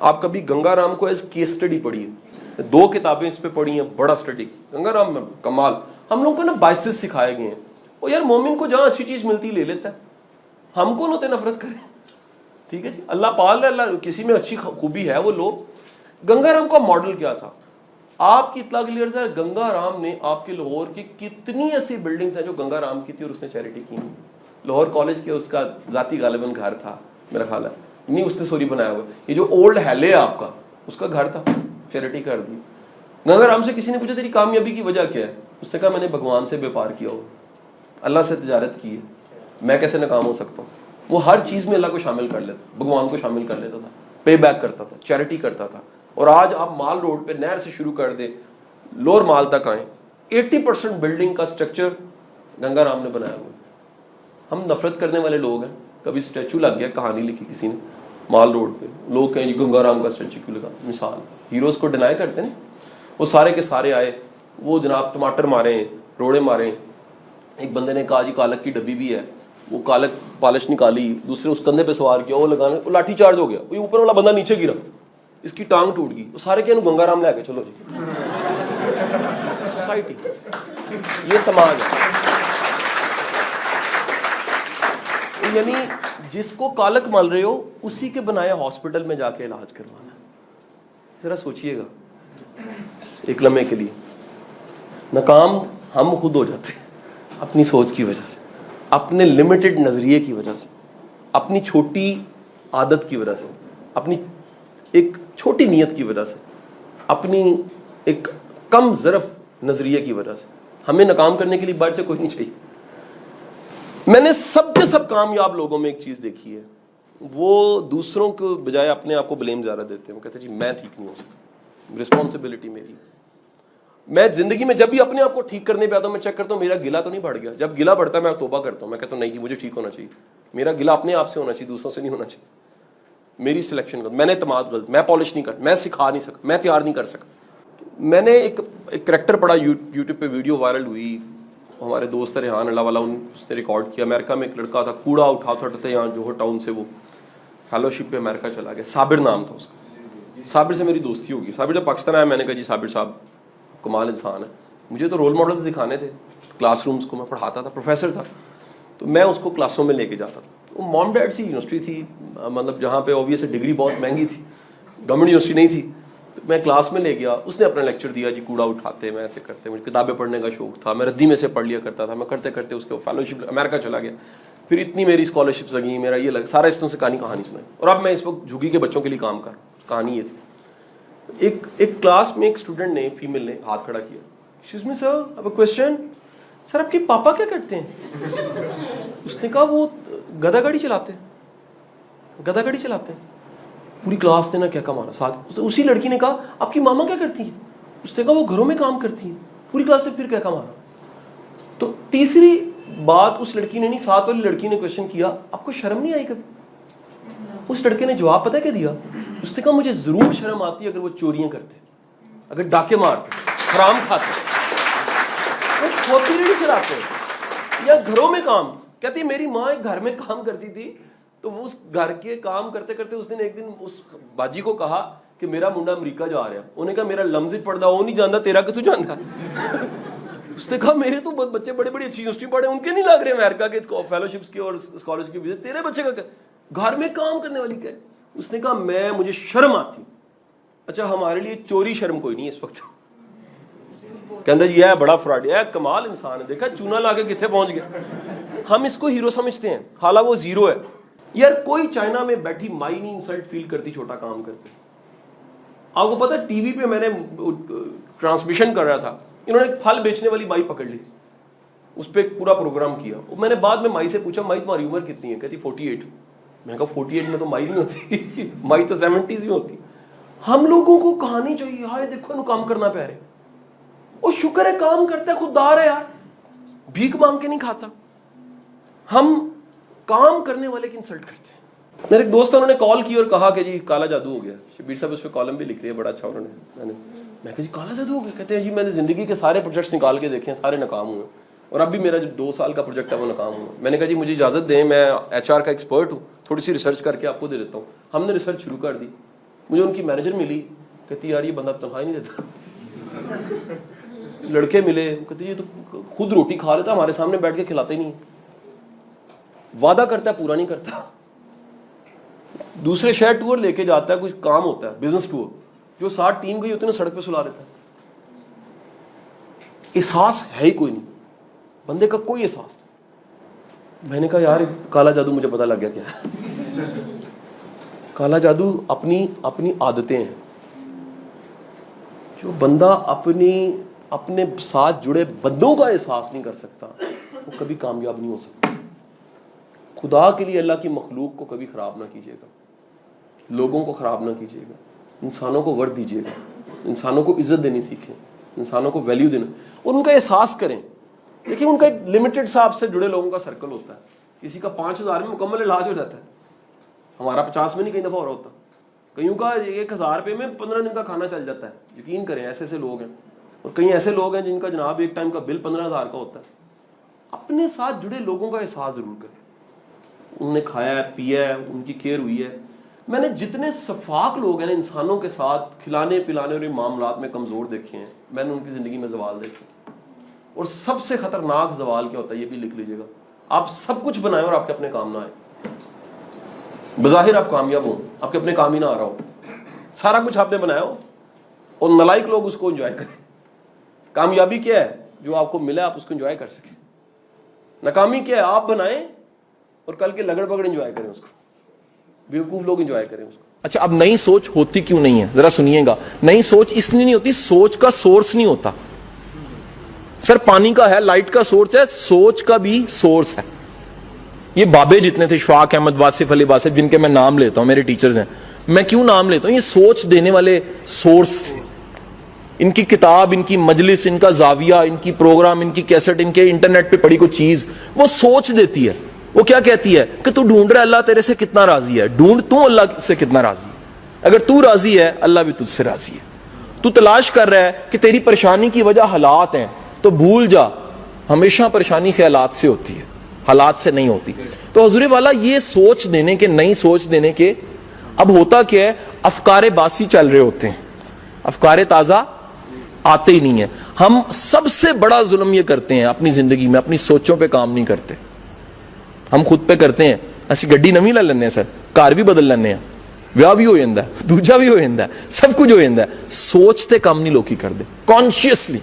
آپ کبھی گنگا رام کو ایز کیس اسٹڈی پڑھی ہے؟ 2 کتابیں اس پہ پڑھی ہیں، بڑا اسٹڈی گنگا رام میں کمال. ہم لوگوں کو نا بائسز سکھائے گئے ہیں. وہ یار مومن کو جہاں اچھی چیز ملتی لے لیتا ہے، ہم کون ہوتے نفرت کریں؟ ٹھیک ہے جی، اللہ پال ہے، اللہ کسی میں اچھی خوبی ہے وہ لوگ. گنگا رام کا ماڈل کیا تھا؟ آپ کی اطلاع کے لیے ہے، گنگا رام نے آپ کے لاہور کی کتنی ایسی بلڈنگز ہیں جو گنگا رام کی تھی اور اس نے چیریٹی کی. لاہور کالج کے اس کا ذاتی غالباً گھر تھا میرا خیال ہے، نہیں اس نے سوری بنایا ہوا. یہ جو اولڈ ہیلے ہے آپ کا، اس کا گھر تھا، چیریٹی کر دی. گنگا رام سے کسی نے پوچھا تیری کامیابی کی وجہ کیا ہے؟ اس نے کہا میں نے بھگوان سے بیپار کیا ہو، اللہ سے تجارت کی ہے، میں کیسے ناکام ہو سکتا ہوں. وہ ہر چیز میں اللہ کو شامل کر لیتا، بھگوان کو شامل کر لیتا تھا، پے بیک کرتا تھا، چیریٹی کرتا تھا. اور آج آپ مال روڈ پہ نہر سے شروع کر دیں، لوور مال تک آئیں، 80% بلڈنگ کا اسٹرکچر گنگا رام نے بنایا ہوا ہے. ہم نفرت کرنے والے لوگ ہیں. کبھی اسٹیچو لگ گیا، کہانی لکھی کسی نے مال روڈ پہ، لوگ کہیں جی گنگا رام کا اسٹیچو کیوں لگا. مثال ہیروز کو ڈینائی کرتے ہیں. وہ سارے کے سارے آئے، وہ جناب ٹماٹر مارے ہیں، روڑے مارے. ایک بندے نے کہا جی کالک کی ڈبی بھی ہے، وہ کالک پالش نکالی، دوسرے اس کندھے پہ سوار کیا، وہ لگانے، وہ لاٹھی چارج ہو گیا، وہ اوپر والا بندہ نیچے گرا، اس کی ٹانگ ٹوٹ گئی. وہ سارے کہنے گنگا رام لے کے چلو جی. سوسائٹی، یہ سماج ہے. یعنی جس کو کالک مل رہے ہو اسی کے بنائے ہاسپٹل میں جا کے علاج کروانا. ذرا سوچئے گا ایک لمحے کے لیے. ناکام ہم خود ہو جاتے ہیں اپنی سوچ کی وجہ سے، اپنے لمیٹڈ نظریے کی وجہ سے، اپنی چھوٹی عادت کی وجہ سے، اپنی ایک چھوٹی نیت کی وجہ سے، اپنی ایک کم ظرف نظریے کی وجہ سے. ہمیں ناکام کرنے کے لیے باہر سے کوئی نہیں چاہیے. میں نے سب کے سب کامیاب لوگوں میں ایک چیز دیکھی ہے، وہ دوسروں کو بجائے اپنے آپ کو بلیم زیادہ دیتے ہیں. وہ کہتے ہیں جی میں ٹھیک نہیں ہو سکتا، رسپانسبلٹی میری. میں زندگی میں جب بھی اپنے آپ کو ٹھیک کرنے پہ آتا ہوں، میں چیک کرتا ہوں میرا گلا تو نہیں بڑھ گیا. جب گلا بڑھتا ہے میں توبہ کرتا ہوں، میں کہتا ہوں نہیں جی مجھے ٹھیک ہونا چاہیے. میرا گلا اپنے آپ سے ہونا چاہیے، دوسروں سے نہیں ہونا چاہیے. میری سلیکشن غلط، میں نے اعتماد غلط، میں پالش نہیں کرتا، میں سکھا نہیں سکتا، میں تیار نہیں کر سکتا. میں نے ایک کریکٹر پڑھا، یوٹیوب پہ ویڈیو وائرل ہوئی، ہمارے دوست ریحان اللہ والا اس نے ریکارڈ کیا. امریکہ میں ایک لڑکا تھا، کوڑا اٹھاتا تھا یہاں جوہر ٹاؤن سے، وہ فیلوشپ پہ امریکہ چلا گیا. صابر نام تھا اس کا. صابر سے میری دوستی ہوگی. صابر جب پاکستان آیا میں نے کہا جی صابر صاحب کمال انسان ہے. مجھے تو رول ماڈلز دکھانے تھے، کلاس رومز کو میں پڑھاتا تھا، پروفیسر تھا، تو میں اس کو کلاسوں میں لے کے جاتا تھا. وہ موم ڈیڈ سی یونیورسٹی تھی، مطلب جہاں پہ اوبویسلی ڈگری بہت مہنگی تھی، گورنمنٹ یونیورسٹی نہیں تھی. میں کلاس میں لے گیا، اس نے اپنا لیکچر دیا جی کوڑا اٹھاتے میں ایسے کرتے. مجھے کتابیں پڑھنے کا شوق تھا، میں ردی میں سے پڑھ لیا کرتا تھا. میں کرتے کرتے اس کو فیلوشپ امریکہ چلا گیا. پھر اتنی میری اسکالرشپس لگیں، میرا یہ لگ سارا اس طرح سے کہانی سنائی. اور اب میں اس وقت جھگی کے بچوں کے لیے کام کر رہا ہوں. کہانی یہ تھی، ایک کلاس میں ایک اسٹوڈنٹ نے، فیمیل نے ہاتھ کھڑا کیا. ایکسکیوز می سر، اب اے کوسچن. سر آپ کے پاپا کیا کرتے ہیں؟ اس نے کہا وہ گدا گاڑی چلاتے ہیں، گدا گاڑی چلاتے ہیں. پوری کلاس نے نا کیا مارا. ساتھ اسی لڑکی نے کہا آپ کی ماما کیا کرتی ہیں؟ اس نے کہا وہ گھروں میں کام کرتی ہیں. پوری کلاس سے پھر کیا مارا. تو تیسری بات اس لڑکی نے نہیں، ساتھ والی لڑکی نے کوشچن کیا آپ کو شرم نہیں آئی کبھی؟ اس لڑکے نے جواب پتہ کیا دیا؟ اس نے کہا مجھے ضرور شرم آتی ہے اگر وہ چوریاں کرتے، اگر ڈاکے مارتے، حرام کھاتے، وہ کھوتی ریڑھی چلاتے یا گھروں میں کام. کہتی میری ماں ایک گھر میں کام کرتی تھی، تو وہ اس گھر کے کام کرتے کرتے اس دن ایک دن اس باجی کو کہا کہ میرا منڈا امریکہ جا رہا ہے. انہوں نے کہا میرا لمز پڑھتا وہ نہیں جانتا، تیرا کتوں جانتا. اس نے کہا میرے تو بچے بڑے بڑی اچھی یونیورسٹی پڑھے، ان کے نہیں لگ رہے امریکہ کے فیلوشپس کے اور اسکالرشپ کی وجہ، تیرے بچے کا گھر میں کام کرنے والی کیا ہے؟ اس نے کہا مجھے شرم آتی. اچھا ہمارے لیے چوری شرم کوئی نہیں اس وقت. کہندا جی یہ بڑا فراڈ ہے، کمال انسان ہے، دیکھا چونا لا کے کتنے پہنچ گیا. ہم اس کو ہیرو سمجھتے ہیں، حالانکہ وہ زیرو ہے. یار کوئی چائنا میں بیٹھی مائی نہیں انسلٹ فیل کرتی چھوٹا کام کرتے. آپ کو پتا ٹی وی پہ میں نے ٹرانسمیشن کر رہا تھا، انہوں نے ایک پھل بیچنے والی مائی پکڑ لی، اس پہ ایک پورا پروگرام کیا. میں نے بعد میں مائی سے پوچھا مائی تمہاری عمر کتنی ہے؟ کہتی 48. میں کہا 48 میں تو مائی نہیں ہوتی، مائی تو 70s میں ہوتی. ہم لوگوں کو کہانی چاہیے ہائے دیکھو انہوں کام کرنا پہ رہے. وہ شکر ہے کام کرتا ہے، خوددار ہے یار، بھیک مانگ کے نہیں کھاتا. ہم کام کرنے والے کی انسلٹ کرتے ہیں. میرے ایک دوست انہوں نے کال کی اور کہا کہ جی کالا جادو ہو گیا. شبیر صاحب اس پہ کالم بھی لکھ رہے ہیں بڑا اچھا. انہوں نے میں کہا جی کالا جادو ہو گیا؟ کہتے ہیں جی میں نے زندگی کے سارے پروجیکٹس نکال کے دیکھے ہیں، سارے ناکام ہوئے. اور اب بھی میرا جو 2 سال کا پروجیکٹ ہے وہ ناکام ہوا. میں نے کہا جی مجھے اجازت دیں, میں HR کا ایکسپرٹ ہوں, تھوڑی سی ریسرچ کر کے آپ کو دے دیتا ہوں. ہم نے ریسرچ شروع کر دی. مجھے ان کی مینیجر ملی, کہتی یار یہ بندہ تنخواہ نہیں دیتا. لڑکے ملے, کہتے یہ تو خود روٹی کھا لیتا, ہمارے سامنے بیٹھ کے کھلاتے ہی نہیں. وعدہ کرتا ہے پورا نہیں کرتا. دوسرے شہر ٹور لے کے جاتا ہے, کچھ کام ہوتا ہے بزنس ٹور, جو 60 ٹیم گئی ہوتی ہے نا سڑک پہ سلا دیتا ہے. احساس ہے ہی کوئی نہیں, بندے کا کوئی احساس نہیں. میں نے کہا یار کالا جادو مجھے پتا لگ گیا کیا ہے. کالا جادو اپنی عادتیں ہیں. جو بندہ اپنے ساتھ جڑے بندوں کا احساس نہیں کر سکتا وہ کبھی کامیاب نہیں ہو سکتا. خدا کے لیے اللہ کی مخلوق کو کبھی خراب نہ کیجیے گا, لوگوں کو خراب نہ کیجیے گا, انسانوں کو وقت دیجیے گا, انسانوں کو عزت دینی سیکھیں, انسانوں کو ویلیو دینا اور ان کا احساس کریں. دیکھیں ان کا ایک لمیٹڈ سا آپ سے جڑے لوگوں کا سرکل ہوتا ہے. کسی کا 5000 میں مکمل علاج ہو جاتا ہے, ہمارا 50 میں نہیں کئی دفعہ ہو رہا ہوتا. کئیوں کا 1000 روپے میں 15 دن کا کھانا چل جاتا ہے. یقین کریں ایسے لوگ ہیں. اور کئی ایسے لوگ ہیں جن کا جناب ایک ٹائم کا بل 15000 کا ہوتا ہے. اپنے ساتھ جڑے لوگوں کا احساس ضرور کریں. انہوں نے کھایا ہے, پیا ہے, ان کی کیئر ہوئی ہے. میں نے جتنے شفاق لوگ ہیں انسانوں کے ساتھ کھلانے پلانے اور معاملات میں کمزور دیکھے ہیں, میں نے ان کی زندگی میں زوال دیکھے. اور سب سے خطرناک زوال کیا ہوتا ہے یہ بھی لکھ لیجیے گا. آپ سب کچھ بنائیں اور آپ کے اپنے کام نہ آئے. بظاہر آپ کامیاب ہوں, آپ کے اپنے کام ہی نہ آ رہا ہو. سارا کچھ آپ نے بنایا ہو اور نالائق لوگ اس کو انجوائے کریں. کامیابی کیا ہے؟ جو آپ کو ملا آپ اس کو انجوائے کر سکیں. ناکامی کیا ہے؟ آپ بنائیں اور کل کے لگڑ بگڑ انجوائے کریں اس کو. بیوقوف لوگ انجوائے کریں اس کو. اچھا اب نئی سوچ ہوتی کیوں نہیں ہے ذرا سنیے گا. نئی سوچ اس لیے نہیں ہوتی, سوچ کا سورس نہیں ہوتا. سر پانی کا ہے, لائٹ کا سورس ہے, سوچ کا بھی سورس ہے. یہ بابے جتنے تھے, شفاق احمد, واصف علی واصف, جن کے میں نام لیتا ہوں, میرے ٹیچرز ہیں, میں کیوں نام لیتا ہوں, یہ سوچ دینے والے سورس تھے. ان کی کتاب, ان کی مجلس, ان کا زاویہ, ان کی پروگرام, ان کی کیسٹ, ان کے انٹرنیٹ پہ پڑی کوئی چیز, وہ سوچ دیتی ہے. وہ کیا کہتی ہے کہ تو ڈھونڈ رہا ہے اللہ تیرے سے کتنا راضی ہے, ڈھونڈ تو اللہ سے کتنا راضی ہے. اگر تو راضی ہے اللہ بھی تجھ سے راضی ہے. تو تلاش کر رہا ہے کہ تیری پریشانی کی وجہ حالات ہیں, تو بھول جا ہمیشہ پریشانی خیالات سے ہوتی ہے, حالات سے نہیں ہوتی. تو حضور والا یہ سوچ دینے کے, نئی سوچ دینے کے, اب ہوتا کیا ہے, افکار باسی چل رہے ہوتے ہیں, افکار تازہ آتے ہی نہیں ہیں. ہم سب سے بڑا ظلم یہ کرتے ہیں اپنی زندگی میں, اپنی سوچوں پہ کام نہیں کرتے, ہم خود پہ کرتے ہیں. اسی گڈی نویں لے لینے سر, کار بھی بدل لینے ہیں, ਵਿਆਹ بھی ہو جاتا ہے, دوجا بھی ہو جاتا ہے, سب کچھ ہو جاتا ہے. سوچتے کام نہیں لوکی کر دے کانشیسلی.